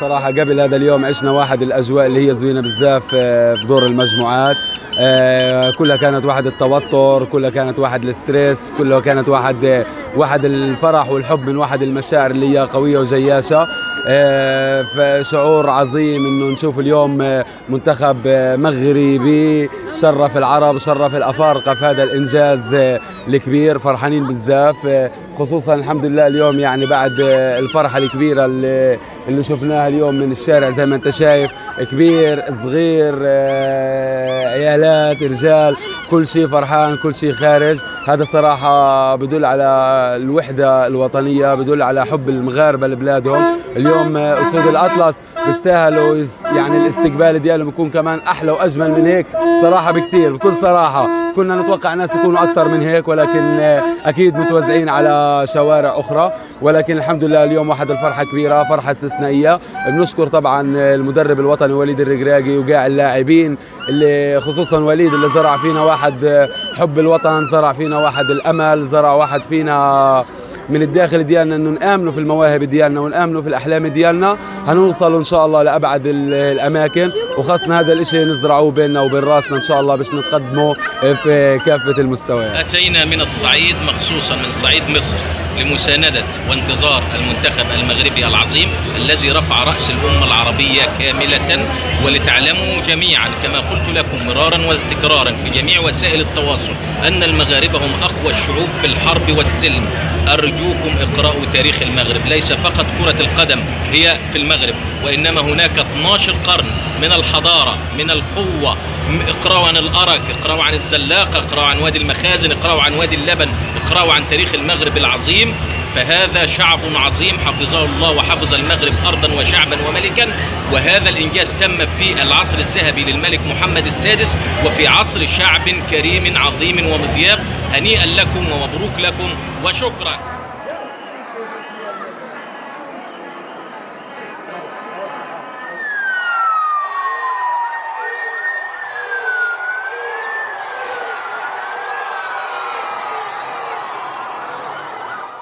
صراحة قبل هذا اليوم عشنا واحد الأجواء اللي هي زوينة بزاف في دور المجموعات. كلها كانت واحد التوتر، كلها كانت واحد الستريس، كلها كانت واحد الفرح والحب من واحد المشاعر اللي هي قوية وجياشة. فشعور عظيم انه نشوف اليوم منتخب مغربي شرف العرب، شرف الافارقه في هذا الانجاز الكبير. فرحانين بزاف، خصوصا الحمد لله اليوم يعني بعد الفرحه الكبيره اللي شفناها اليوم من الشارع زي ما انت شايف، كبير صغير عيالات رجال، كل شيء فرحان، كل شيء خارج. هذا صراحة بدل على الوحدة الوطنية، بدل على حب المغاربة لبلادهم. اليوم أسود الأطلس بيستاهلوا يعني الاستقبال ديالهم يكون كمان أحلى وأجمل من هيك صراحة بكتير. بكل صراحة كنا نتوقع ناس يكونوا أكثر من هيك، ولكن أكيد متوزعين على شوارع أخرى. ولكن الحمد لله اليوم واحد الفرحة كبيرة، فرحة استثنائية. بنشكر طبعا المدرب الوطني وليد الرقراقي وقاع اللاعبين، اللي خصوصا وليد اللي زرع فينا واحد حب الوطن، زرع فينا واحد الأمل، زرع واحد فينا من الداخل ديالنا انه نآمنوا في المواهب ديالنا ونآمنوا في الأحلام ديالنا. هنوصل ان شاء الله لأبعد الأماكن، وخاصنا هذا الاشي نزرعوه بيننا وبين راسنا ان شاء الله باش نتقدموا في كافة المستويات. أتينا من الصعيد مخصوصا من صعيد مصر لمساندة وانتظار المنتخب المغربي العظيم الذي رفع رأس الأمة العربية كاملة. ولتعلموا جميعا كما قلت لكم مرارا وتكرارا في جميع وسائل التواصل أن المغاربة هم أقوى الشعوب في الحرب والسلم. أرجوكم اقرأوا تاريخ المغرب، ليس فقط كرة القدم هي في المغرب، وإنما هناك 12 قرن من الحضارة، من القوة. اقرأوا عن الأرك، اقرأوا عن الزلاقة، اقرأوا عن وادي المخازن، اقرأوا عن وادي اللبن، اقرأوا عن تاريخ المغرب العظيم. فهذا شعب عظيم حفظه الله وحفظ المغرب أرضا وشعبا وملكا. وهذا الإنجاز تم في العصر الذهبي للملك محمد السادس، وفي عصر شعب كريم عظيم ومضياف. هنيئا لكم ومبروك لكم وشكرا.